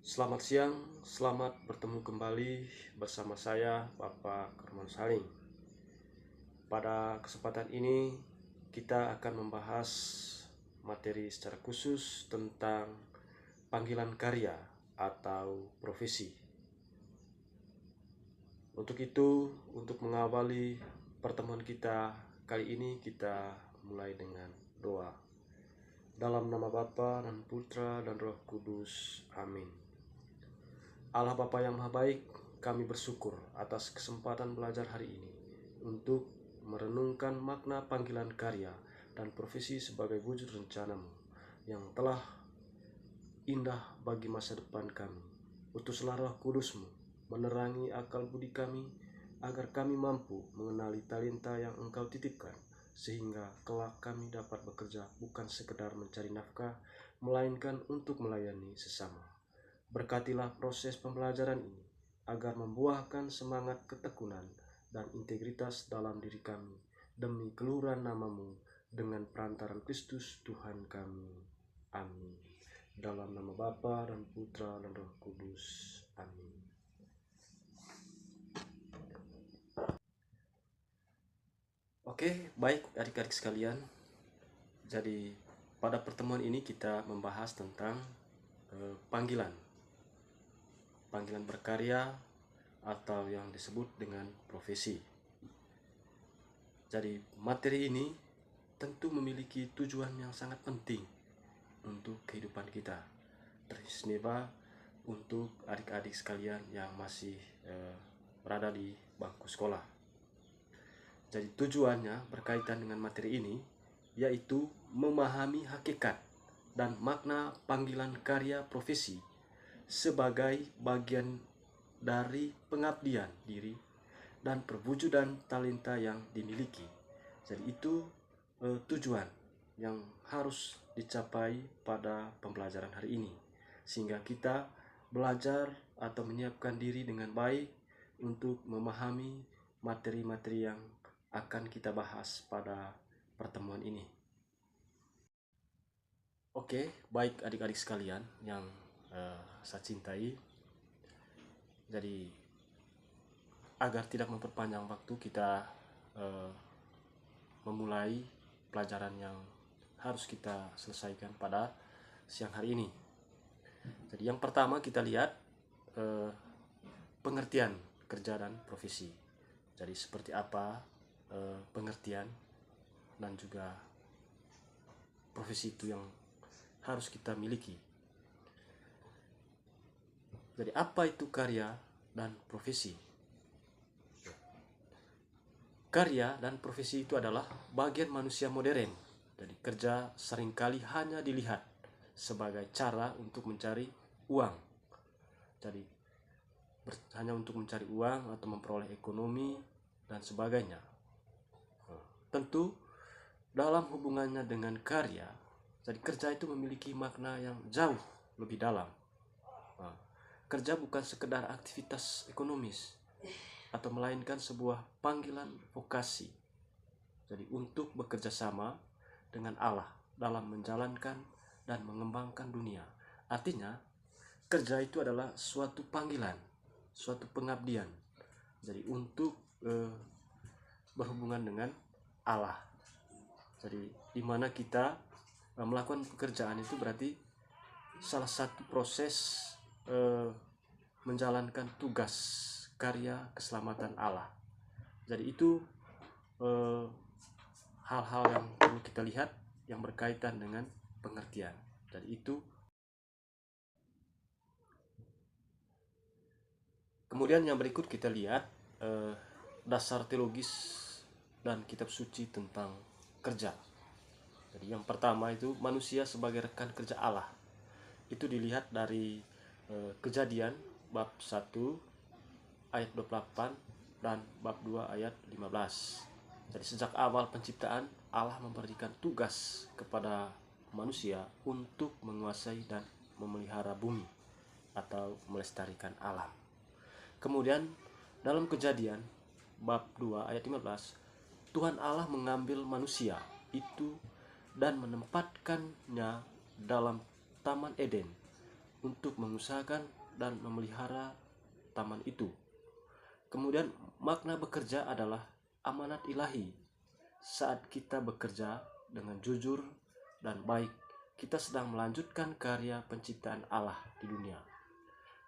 Selamat siang, selamat bertemu kembali bersama saya, Bapak Karman Saling. Pada kesempatan ini, kita akan membahas materi secara khusus tentang panggilan karya atau profesi. Untuk itu, untuk mengawali pertemuan kita kali ini, kita mulai dengan doa. Dalam nama Bapa dan Putra dan Roh Kudus. Amin. Allah Bapa yang Maha Baik, kami bersyukur atas kesempatan belajar hari ini untuk merenungkan makna panggilan karya dan profesi sebagai wujud rencanamu yang telah indah bagi masa depan kami. Utuslah Roh Kudusmu menerangi akal budi kami agar kami mampu mengenali talenta yang Engkau titipkan, sehingga kelak kami dapat bekerja bukan sekedar mencari nafkah, melainkan untuk melayani sesama. Berkatilah proses pembelajaran ini agar membuahkan semangat ketekunan dan integritas dalam diri kami demi keluhuran namamu dengan perantaran Kristus Tuhan kami. Amin. Dalam nama Bapa dan Putra dan Roh Kudus. Amin. Oke, baik adik-adik sekalian. Jadi pada pertemuan ini kita membahas tentang panggilan berkarya atau yang disebut dengan profesi. Jadi materi ini tentu memiliki tujuan yang sangat penting untuk kehidupan kita, teristimewa untuk adik-adik sekalian yang masih berada di bangku sekolah. Jadi tujuannya berkaitan dengan materi ini yaitu memahami hakikat dan makna panggilan karya profesi sebagai bagian dari pengabdian diri dan perwujudan talenta yang dimiliki. Jadi itu tujuan yang harus dicapai pada pembelajaran hari ini, sehingga kita belajar atau menyiapkan diri dengan baik untuk memahami materi-materi yang akan kita bahas pada pertemuan ini. Oke, baik adik-adik sekalian yang saya cintai. Jadi agar tidak memperpanjang waktu, kita memulai pelajaran yang harus kita selesaikan pada siang hari ini. Jadi yang pertama kita lihat pengertian kerja dan profesi. Jadi seperti apa pengertian dan juga profesi itu yang harus kita miliki. Jadi apa itu karya dan profesi? Karya dan profesi itu adalah bagian manusia modern. Jadi kerja seringkali hanya dilihat sebagai cara untuk mencari uang. Jadi hanya untuk mencari uang atau memperoleh ekonomi dan sebagainya. Tentu dalam hubungannya dengan karya, jadi kerja itu memiliki makna yang jauh lebih dalam. Kerja bukan sekedar aktivitas ekonomis, atau melainkan sebuah panggilan vokasi. Jadi untuk bekerja sama dengan Allah dalam menjalankan dan mengembangkan dunia. Artinya, kerja itu adalah suatu panggilan, suatu pengabdian. Jadi untuk berhubungan dengan Allah. Jadi di mana kita melakukan pekerjaan itu berarti salah satu proses menjalankan tugas karya keselamatan Allah. Jadi itu hal-hal yang perlu kita lihat yang berkaitan dengan pengertian. Jadi itu. Kemudian yang berikut kita lihat dasar teologis dan kitab suci tentang kerja. Jadi yang pertama itu manusia sebagai rekan kerja Allah. Itu dilihat dari Kejadian bab 1 ayat 28 dan bab 2 ayat 15. Jadi sejak awal penciptaan Allah memberikan tugas kepada manusia untuk menguasai dan memelihara bumi atau melestarikan alam. Kemudian dalam Kejadian bab 2 ayat 15, Tuhan Allah mengambil manusia itu dan menempatkannya dalam Taman Eden untuk mengusahakan dan memelihara taman itu. Kemudian makna bekerja adalah amanat ilahi. Saat kita bekerja dengan jujur dan baik, kita sedang melanjutkan karya penciptaan Allah di dunia.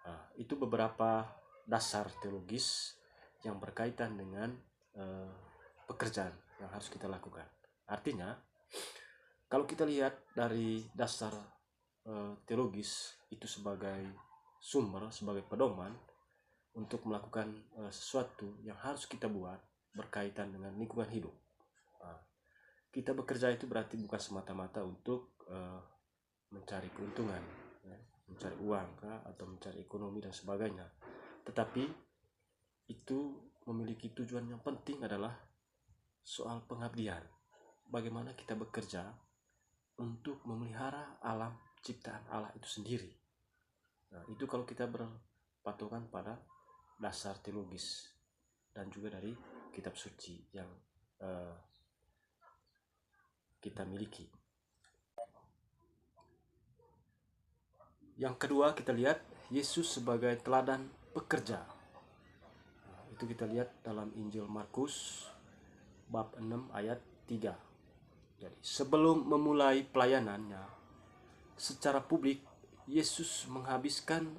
Nah, itu beberapa dasar teologis yang berkaitan dengan pekerjaan yang harus kita lakukan. Artinya, kalau kita lihat dari dasar teologis itu sebagai sumber, sebagai pedoman untuk melakukan sesuatu yang harus kita buat berkaitan dengan lingkungan hidup. Kita bekerja itu berarti bukan semata-mata untuk mencari keuntungan, mencari uang atau mencari ekonomi dan sebagainya, tetapi itu memiliki tujuan yang penting adalah soal pengabdian. Bagaimana kita bekerja untuk memelihara alam ciptaan Allah itu sendiri. Nah, itu kalau kita berpatokan pada dasar teologis dan juga dari kitab suci yang kita miliki. Yang kedua, kita lihat Yesus sebagai teladan pekerja. Nah, itu kita lihat dalam Injil Markus bab 6 ayat 3. Jadi, sebelum memulai pelayanannya secara publik, Yesus menghabiskan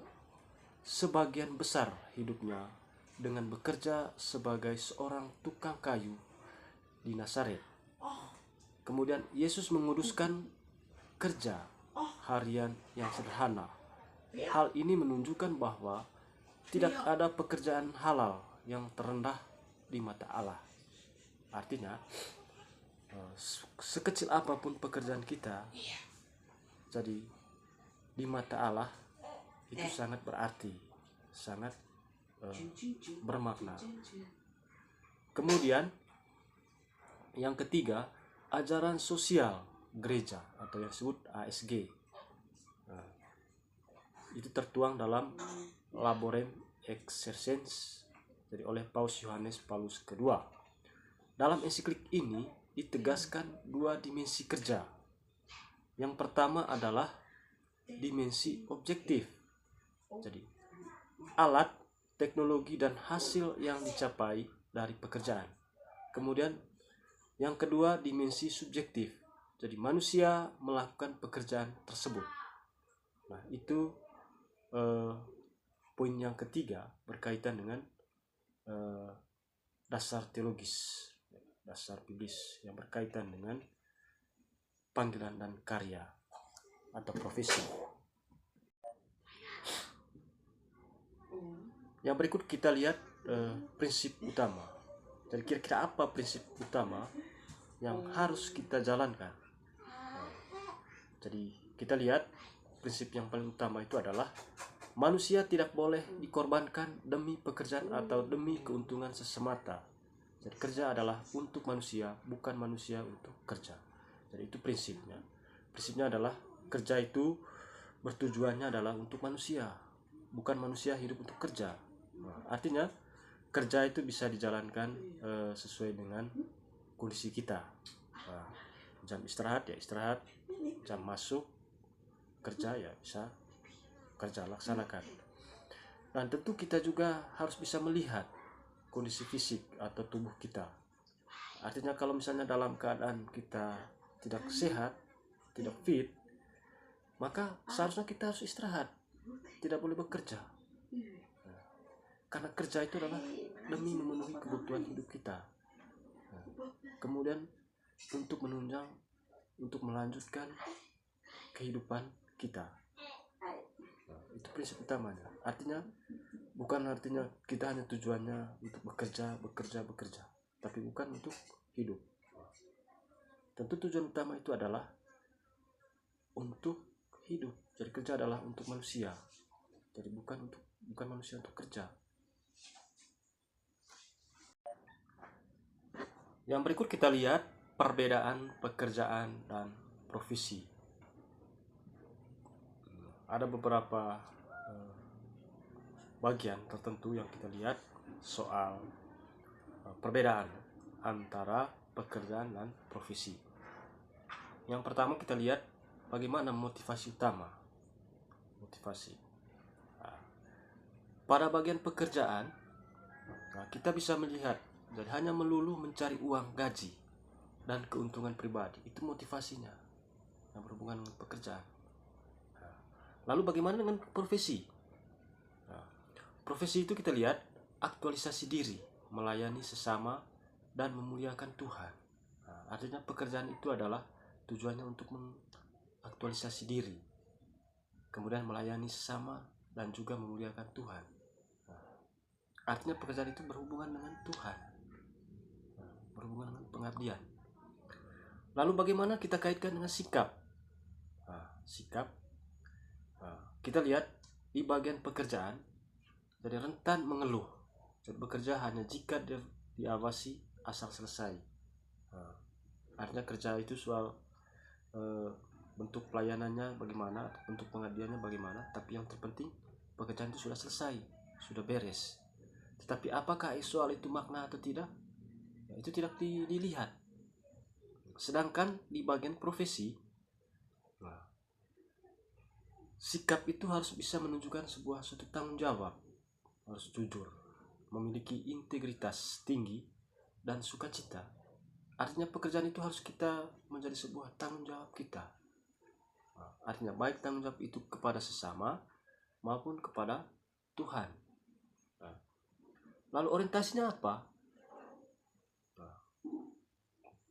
sebagian besar hidupnya dengan bekerja sebagai seorang tukang kayu di Nazaret. Kemudian Yesus menguduskan kerja harian yang sederhana. Hal ini menunjukkan bahwa tidak ada pekerjaan halal yang terendah di mata Allah. Artinya, sekecil apapun pekerjaan kita, jadi di mata Allah itu sangat berarti, sangat bermakna. Kemudian yang ketiga, ajaran sosial gereja atau yang disebut ASG. Nah, itu tertuang dalam Laborem Exercens jadi oleh Paus Yohanes Paulus II. Dalam ensiklik ini ditegaskan dua dimensi kerja. Yang pertama adalah dimensi objektif. Jadi alat, teknologi dan hasil yang dicapai dari pekerjaan. Kemudian yang kedua dimensi subjektif. Jadi manusia melakukan pekerjaan tersebut. Nah, itu poin yang ketiga berkaitan dengan dasar teologis, dasar biblis yang berkaitan dengan panggilan dan karya atau profesi. Yang berikut kita lihat prinsip utama. Jadi kira-kira apa prinsip utama yang harus kita jalankan? Jadi kita lihat prinsip yang paling utama itu adalah manusia tidak boleh dikorbankan demi pekerjaan atau demi keuntungan sesemata. Jadi kerja adalah untuk manusia, bukan manusia untuk kerja. Jadi itu prinsipnya. Prinsipnya adalah kerja itu bertujuannya adalah untuk manusia, bukan manusia hidup untuk kerja. Nah, artinya kerja itu bisa dijalankan sesuai dengan kondisi kita. Nah, jam istirahat ya istirahat, jam masuk kerja ya bisa kerja laksanakan. Dan tentu kita juga harus bisa melihat kondisi fisik atau tubuh kita. Artinya kalau misalnya dalam keadaan kita tidak sehat, tidak fit, maka seharusnya kita harus istirahat, tidak boleh bekerja. Karena kerja itu adalah demi memenuhi kebutuhan hidup kita. Kemudian untuk menunjang, untuk melanjutkan kehidupan kita. Itu prinsip utamanya. Artinya bukan artinya kita hanya tujuannya untuk bekerja, tapi bukan untuk hidup. Tentu tujuan utama itu adalah untuk hidup. Jadi kerja adalah untuk manusia. Jadi bukan manusia untuk kerja. Yang berikut kita lihat perbedaan pekerjaan dan profesi. Ada beberapa bagian tertentu yang kita lihat soal perbedaan antara pekerjaan dan profesi. Yang pertama kita lihat bagaimana motivasi utama. motivasi. Nah, pada bagian pekerjaan, kita bisa melihat dari hanya melulu mencari uang gaji dan keuntungan pribadi, itu motivasinya yang berhubungan dengan pekerjaan. Lalu bagaimana dengan profesi? Profesi itu kita lihat aktualisasi diri, melayani sesama, dan memuliakan Tuhan. Artinya pekerjaan itu adalah tujuannya untuk mengaktualisasi diri, kemudian melayani sesama, dan juga memuliakan Tuhan. Artinya pekerjaan itu berhubungan dengan Tuhan, berhubungan dengan pengabdian. Lalu bagaimana kita kaitkan dengan sikap? Sikap, kita lihat di bagian pekerjaan, jadi rentan mengeluh. Jadi bekerja hanya jika diawasi asal selesai. Artinya kerja itu soal bentuk pelayanannya bagaimana, bentuk pengabdiannya bagaimana, tapi yang terpenting pekerjaan itu sudah selesai, sudah beres. Tetapi apakah soal itu makna atau tidak, itu tidak dilihat. Sedangkan di bagian profesi, sikap itu harus bisa menunjukkan sebuah suatu tanggung jawab, harus jujur, memiliki integritas tinggi, dan sukacita. Artinya pekerjaan itu harus kita menjadi sebuah tanggung jawab kita. Artinya baik tanggung jawab itu kepada sesama maupun kepada Tuhan. Lalu orientasinya apa?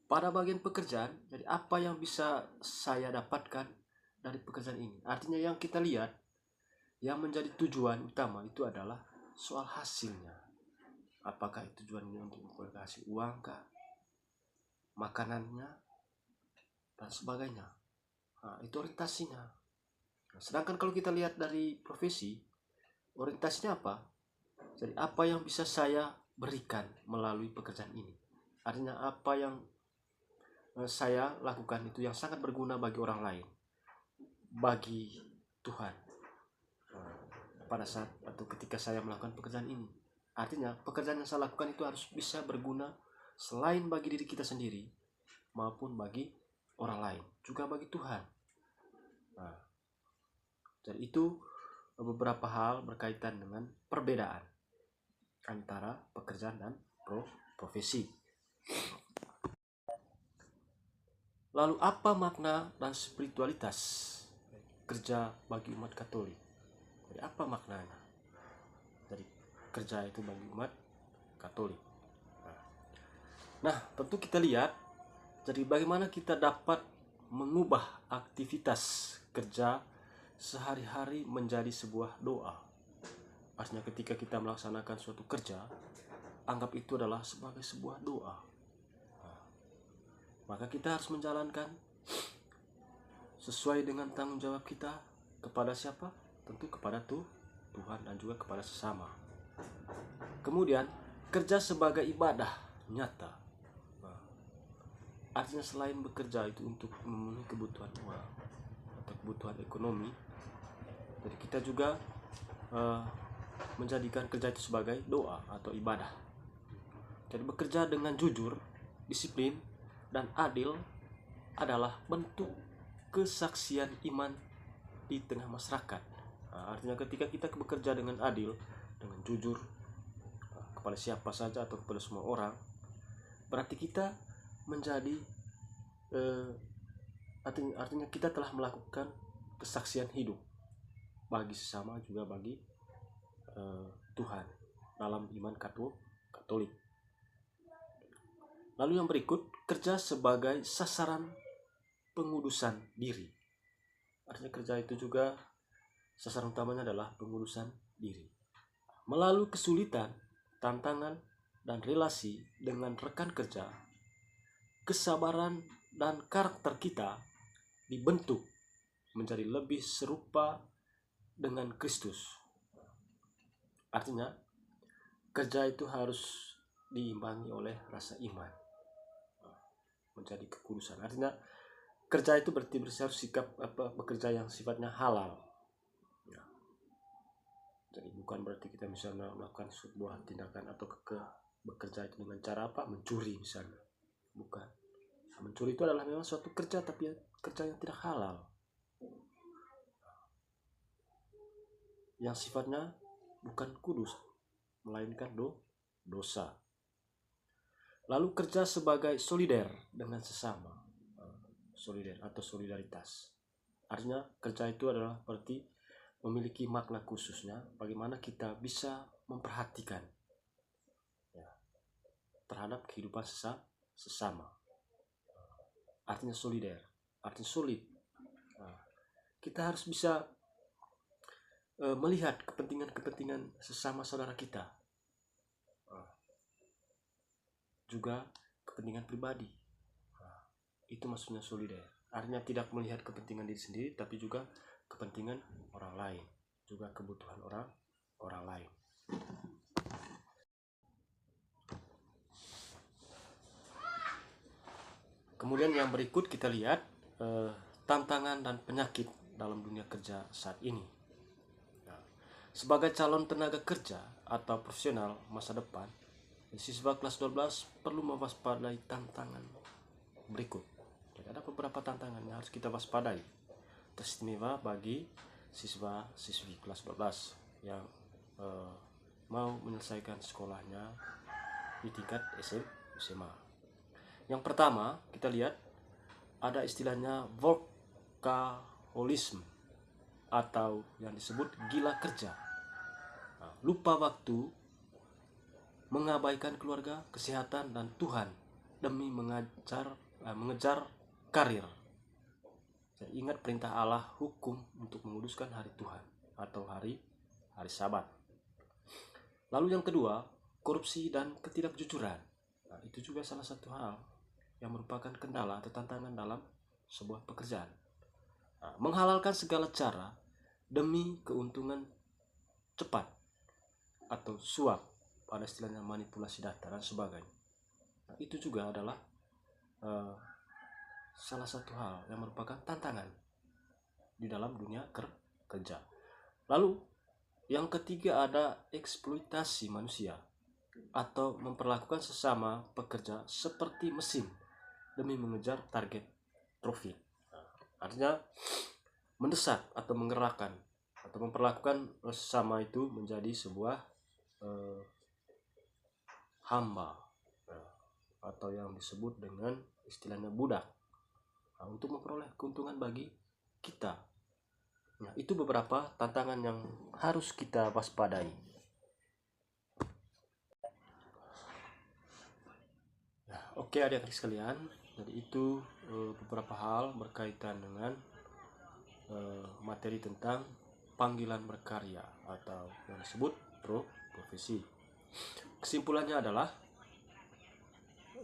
Pada bagian pekerjaan, jadi apa yang bisa saya dapatkan dari pekerjaan ini? Artinya yang kita lihat, yang menjadi tujuan utama itu adalah soal hasilnya. Apakah itu tujuannya untuk menghasilkan uang kah, makanannya, dan sebagainya. Itu orientasinya. Sedangkan kalau kita lihat dari profesi, orientasinya apa? Jadi apa yang bisa saya berikan melalui pekerjaan ini? Artinya apa yang saya lakukan itu yang sangat berguna bagi orang lain, bagi Tuhan, pada saat atau ketika saya melakukan pekerjaan ini. Artinya pekerjaan yang saya lakukan itu harus bisa berguna selain bagi diri kita sendiri maupun bagi orang lain, juga bagi Tuhan. Jadi itu beberapa hal berkaitan dengan perbedaan antara pekerjaan dan profesi. Lalu apa makna dan spiritualitas kerja bagi umat Katolik? Jadi apa maknanya? Jadi kerja itu bagi umat Katolik. Nah, tentu kita lihat jadi bagaimana kita dapat mengubah aktivitas kerja sehari-hari menjadi sebuah doa. Artinya ketika kita melaksanakan suatu kerja, anggap itu adalah sebagai sebuah doa. Maka kita harus menjalankan sesuai dengan tanggung jawab kita kepada siapa? Tentu kepada Tuhan dan juga kepada sesama. Kemudian kerja sebagai ibadah nyata. Artinya selain bekerja itu untuk memenuhi kebutuhan uang atau kebutuhan ekonomi, jadi kita juga menjadikan kerja itu sebagai doa atau ibadah. Jadi bekerja dengan jujur, disiplin, dan adil adalah bentuk kesaksian iman di tengah masyarakat. Artinya ketika kita bekerja dengan adil, dengan jujur kepada siapa saja atau kepada semua orang, berarti kita menjadi artinya kita telah melakukan kesaksian hidup bagi sesama, juga bagi Tuhan dalam iman Katolik. Lalu yang berikut, kerja sebagai sasaran pengudusan diri. Artinya kerja itu juga sasaran utamanya adalah pengudusan diri. Melalui kesulitan, tantangan, dan relasi dengan rekan kerja, kesabaran dan karakter kita dibentuk menjadi lebih serupa dengan Kristus. Artinya kerja itu harus diimbangi oleh rasa iman, menjadi kekudusan. Artinya kerja itu berarti harus sikap bekerja yang sifatnya halal. Jadi bukan berarti kita misalnya melakukan sebuah tindakan atau bekerja itu dengan cara mencuri misalnya. Bukan. Mencuri itu adalah memang suatu kerja, tapi kerja yang tidak halal. yang sifatnya bukan kudus, melainkan dosa. Lalu kerja sebagai solider dengan sesama, solider atau solidaritas. Artinya kerja itu adalah berarti memiliki makna khususnya bagaimana kita bisa memperhatikan ya, terhadap kehidupan sesama. Artinya solider, artinya solid. Nah, kita harus bisa melihat kepentingan-kepentingan sesama saudara kita, juga kepentingan pribadi. Itu maksudnya solider. Artinya tidak melihat kepentingan diri sendiri, tapi juga kepentingan orang lain, juga kebutuhan orang lain. Kemudian yang berikut kita lihat tantangan dan penyakit dalam dunia kerja saat ini. Nah, sebagai calon tenaga kerja atau profesional masa depan, siswa kelas 12 perlu mewaspadai tantangan berikut. Jadi ada beberapa tantangan yang harus kita waspadai, teristimewa bagi siswa-siswi kelas 12 yang mau menyelesaikan sekolahnya di tingkat SMA. Yang pertama, kita lihat ada istilahnya workaholism atau yang disebut gila kerja. Nah, lupa waktu, mengabaikan keluarga, kesehatan, dan Tuhan demi mengejar karir. Jadi ingat perintah Allah hukum untuk menguduskan hari Tuhan atau hari Sabat. Lalu yang kedua, korupsi dan ketidakjujuran. Nah, itu juga salah satu hal yang merupakan kendala atau tantangan dalam sebuah pekerjaan. Nah, menghalalkan segala cara demi keuntungan cepat atau suap, pada istilahnya manipulasi data dan sebagainya. Nah, itu juga adalah salah satu hal yang merupakan tantangan di dalam dunia kerja. Lalu yang ketiga ada eksploitasi manusia atau memperlakukan sesama pekerja seperti mesin demi mengejar target profit. Artinya mendesak atau menggerakkan atau memperlakukan sesama itu menjadi sebuah hamba atau yang disebut dengan istilahnya budak, untuk memperoleh keuntungan bagi kita. Nah, itu beberapa tantangan yang harus kita waspadai. Nah, oke adik-adik sekalian, jadi itu beberapa hal berkaitan dengan materi tentang panggilan berkarya atau yang disebut profesi. Kesimpulannya adalah,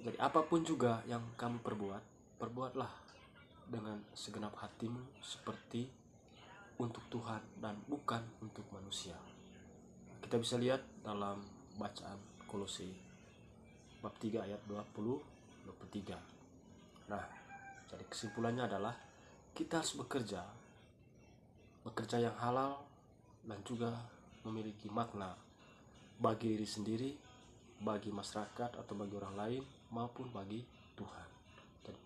jadi apapun juga yang kamu perbuatlah dengan segenap hatimu seperti untuk Tuhan dan bukan untuk manusia. Kita bisa lihat dalam bacaan Kolose bab 3 ayat 20-23. Nah, jadi kesimpulannya adalah kita harus bekerja yang halal dan juga memiliki makna bagi diri sendiri, bagi masyarakat atau bagi orang lain maupun bagi Tuhan. Jadi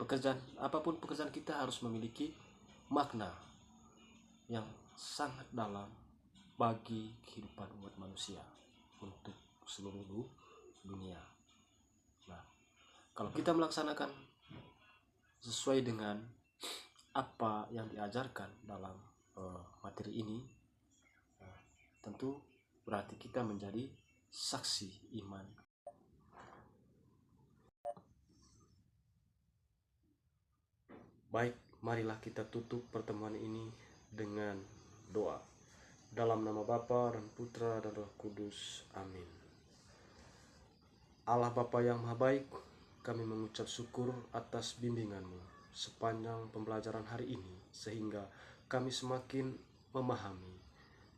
apapun pekerjaan kita harus memiliki makna yang sangat dalam bagi kehidupan umat manusia untuk seluruh dunia. Nah, kalau kita melaksanakan sesuai dengan apa yang diajarkan dalam materi ini, tentu berarti kita menjadi saksi iman. Baik, marilah kita tutup pertemuan ini dengan doa. Dalam nama Bapa dan Putra dan Roh Kudus. Amin. Allah Bapa yang Maha Baik, kami mengucap syukur atas bimbingan-Mu sepanjang pembelajaran hari ini, sehingga kami semakin memahami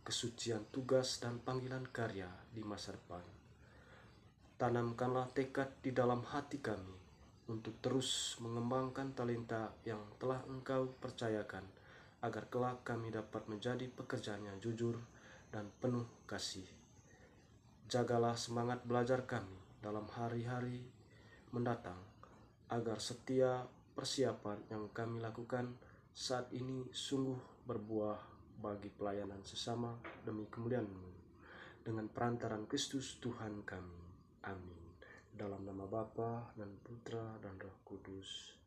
kesucian tugas dan panggilan karya di masa depan. Tanamkanlah tekad di dalam hati kami untuk terus mengembangkan talenta yang telah Engkau percayakan, agar kelak kami dapat menjadi pekerjaan yang jujur dan penuh kasih. Jagalah semangat belajar kami dalam hari-hari mendatang, agar setiap persiapan yang kami lakukan saat ini sungguh berbuah bagi pelayanan sesama demi kemuliaan-Mu. Dengan perantaran Kristus Tuhan kami. Amin. Dalam nama Bapa dan Putra dan Roh Kudus.